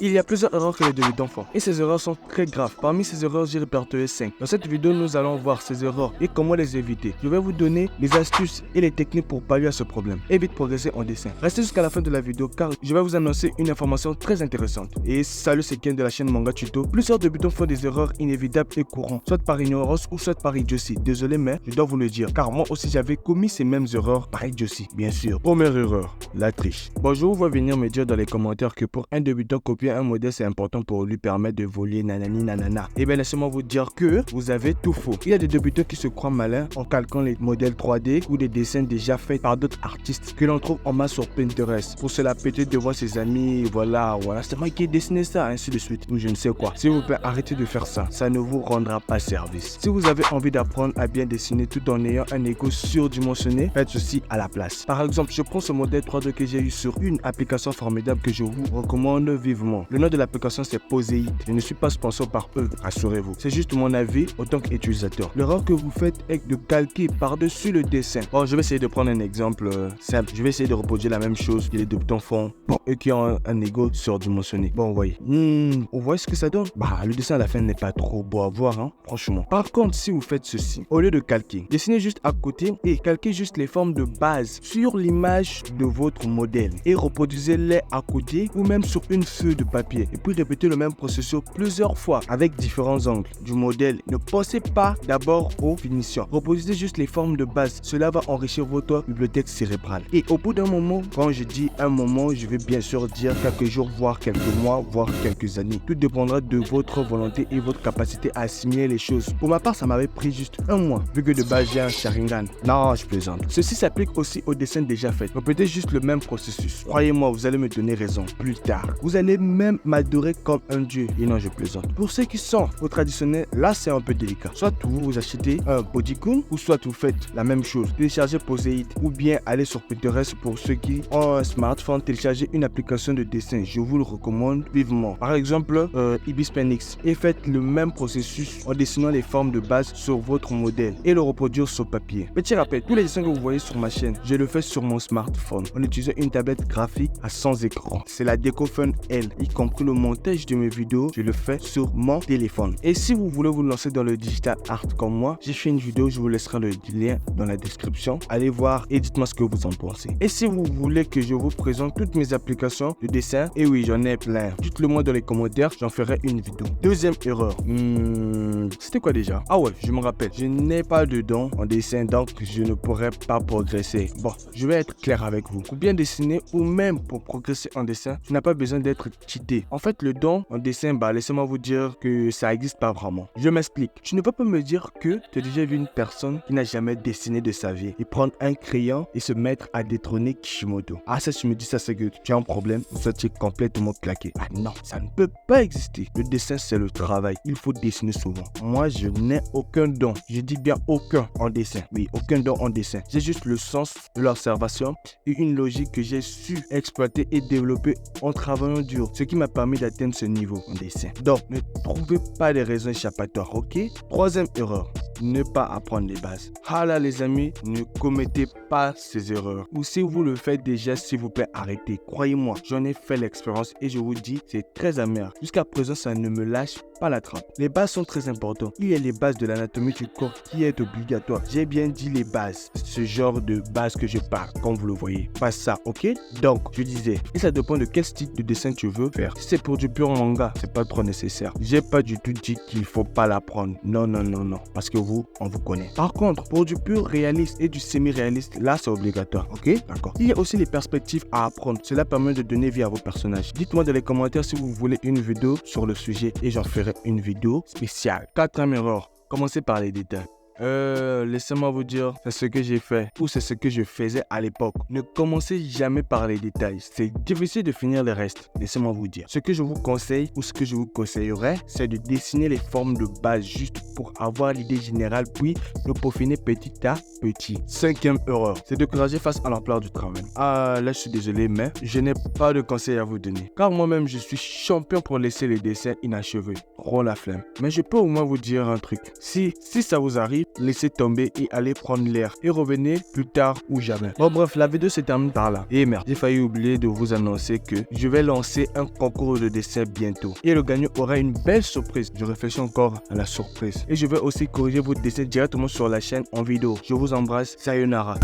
Il y a plusieurs erreurs que les débutants font et ces erreurs sont très graves. Parmi ces erreurs, j'ai répertorié 5. Dans cette vidéo, nous allons voir ces erreurs et comment les éviter. Je vais vous donner les astuces et les techniques pour pallier à ce problème et vite progresser en dessin. Restez jusqu'à la fin de la vidéo car je vais vous annoncer une information très intéressante. Et salut, c'est Ken de la chaîne Manga Tuto. Plusieurs débutants font des erreurs inévitables et courantes, soit par ignorance ou soit par idiotie. Désolé, mais je dois vous le dire car moi aussi j'avais commis ces mêmes erreurs par idiotie, bien sûr. Première erreur, la triche. Bon, je vous vois venir me dire dans les commentaires que pour un débutant, copier un modèle c'est important pour lui permettre de voler nanani nanana. Et bien laissez-moi vous dire que vous avez tout faux. Il y a des débutants qui se croient malins en calquant les modèles 3D ou des dessins déjà faits par d'autres artistes que l'on trouve en masse sur Pinterest. Pour se la péter devant ses amis, voilà, c'est moi qui ai dessiné ça, ainsi de suite, ou je ne sais quoi. S'il vous plaît, arrêtez de faire ça, ça ne vous rendra pas service. Si vous avez envie d'apprendre à bien dessiner tout en ayant un ego surdimensionné, faites ceci à la place. Par exemple, je prends ce modèle 3D que j'ai eu sur une application formidable que je vous recommande vivement. Le nom de l'application c'est Poséite. Je ne suis pas sponsor par eux, rassurez-vous. C'est juste mon avis en tant qu'utilisateur. L'erreur que vous faites est de calquer par-dessus le dessin. Bon, je vais essayer de prendre un exemple simple. Je vais essayer de reproduire la même chose que les débutants font. Bon, eux qui ont un ego surdimensionné. Bon, vous voyez. On voit ce que ça donne. Bah, le dessin à la fin n'est pas trop beau à voir, hein, franchement. Par contre, si vous faites ceci, au lieu de calquer, dessinez juste à côté et calquez juste les formes de base sur l'image de votre modèle et reproduisez-les à côté ou même sur une feuille de papier et puis répétez le même processus plusieurs fois avec différents angles du modèle. Ne pensez pas d'abord aux finitions. Reproduisez juste les formes de base. Cela va enrichir votre bibliothèque cérébrale. Et au bout d'un moment, quand je dis un moment, je vais bien sûr dire quelques jours, voire quelques mois, voire quelques années. Tout dépendra de votre volonté et votre capacité à assimiler les choses. Pour ma part, ça m'avait pris juste un mois, vu que de base j'ai un Sharingan. Non, je plaisante. Ceci s'applique aussi aux dessins déjà faits. Répétez juste le même processus. Croyez-moi, vous allez me donner raison plus tard. Vous allez même m'adorer comme un dieu. Et non, je plaisante. Pour ceux qui sont au traditionnel, là c'est un peu délicat. Soit vous achetez un bodycoon, ou soit vous faites la même chose. Téléchargez Poséite, ou bien allez sur Pinterest pour ceux qui ont un smartphone, téléchargez une application de dessin. Je vous le recommande vivement. Par exemple, Ibis Penix. Et faites le même processus en dessinant les formes de base sur votre modèle et le reproduire sur papier. Petit rappel, tous les dessins que vous voyez sur ma chaîne, je le fais sur mon smartphone en utilisant une tablette graphique à 100 écrans. C'est la DecoFun L, y compris le montage de mes vidéos, je le fais sur mon téléphone. Et si vous voulez vous lancer dans le digital art comme moi, j'ai fait une vidéo, je vous laisserai le lien dans la description. Allez voir et dites-moi ce que vous en pensez. Et si vous voulez que je vous présente toutes mes applications de dessin, et oui, j'en ai plein. Dites-le moi dans les commentaires, j'en ferai une vidéo. Deuxième erreur. C'était quoi déjà? Ah ouais, je me rappelle. Je n'ai pas de don en dessin, donc je ne pourrais pas progresser. Bon, je vais être clair avec vous. Pour bien dessiner ou même pour progresser en dessin, tu n'as pas besoin d'être cheaté. En fait, le don en dessin, laissez-moi vous dire que ça n'existe pas vraiment. Je m'explique. Tu ne peux pas me dire que tu as déjà vu une personne qui n'a jamais dessiné de sa vie et prendre un crayon et se mettre à détrôner Kishimoto. Ah, ça, tu me dis ça, c'est que tu as un problème ou ça, tu es complètement claqué. Ah non, ça ne peut pas exister. Le dessin, c'est le travail. Il faut dessiner souvent. Moi, je n'ai aucun don. Je dis bien aucun en dessin. Oui, aucun don en dessin. J'ai juste le sens de l'observation et une logique que j'ai su exploiter et développer en travaillant dur. Ce qui m'a permis d'atteindre ce niveau en dessin. Donc, ne trouvez pas des raisons échappatoires, ok? Troisième erreur. Ne pas apprendre les bases. Ah là les amis, ne commettez pas ces erreurs. Ou si vous le faites déjà, s'il vous plaît, arrêtez. Croyez-moi, j'en ai fait l'expérience et je vous dis, c'est très amer. Jusqu'à présent, ça ne me lâche pas la trappe. Les bases sont très importantes. Il y a les bases de l'anatomie du corps qui est obligatoire. J'ai bien dit les bases. Ce genre de bases que je parle, comme vous le voyez. Pas ça, ok? Donc, je disais, et ça dépend de quel style de dessin tu veux faire. Si c'est pour du pur manga, c'est pas trop nécessaire. J'ai pas du tout dit qu'il faut pas l'apprendre. Non, non, non, non. Parce que on vous connaît. Par contre, pour du pur réaliste et du semi-réaliste, là, c'est obligatoire, ok? D'accord. Il y a aussi les perspectives à apprendre. Cela permet de donner vie à vos personnages. Dites-moi dans les commentaires si vous voulez une vidéo sur le sujet et j'en ferai une vidéo spéciale. Quatrième erreur, commencez par les détails. Laissez-moi vous dire, c'est ce que j'ai fait ou c'est ce que je faisais à l'époque. Ne commencez jamais par les détails. C'est difficile de finir le reste. Laissez-moi vous dire. Ce que je vous conseille ou ce que je vous conseillerais, c'est de dessiner les formes de base juste pour avoir l'idée générale puis le peaufiner petit à petit. 5e erreur, c'est de courager face à l'ampleur du travail. Ah, là je suis désolé, mais je n'ai pas de conseil à vous donner. Car moi-même, je suis champion pour laisser les dessins inachevés. Trop la flemme. Mais je peux au moins vous dire un truc. Si ça vous arrive, laissez tomber et allez prendre l'air. Et revenez plus tard ou jamais. Bon bref, la vidéo se termine par là. Et merde, j'ai failli oublier de vous annoncer que je vais lancer un concours de dessin bientôt. Et le gagnant aura une belle surprise. Je réfléchis encore à la surprise. Et je vais aussi corriger vos dessins directement sur la chaîne en vidéo. Je vous embrasse. Sayonara.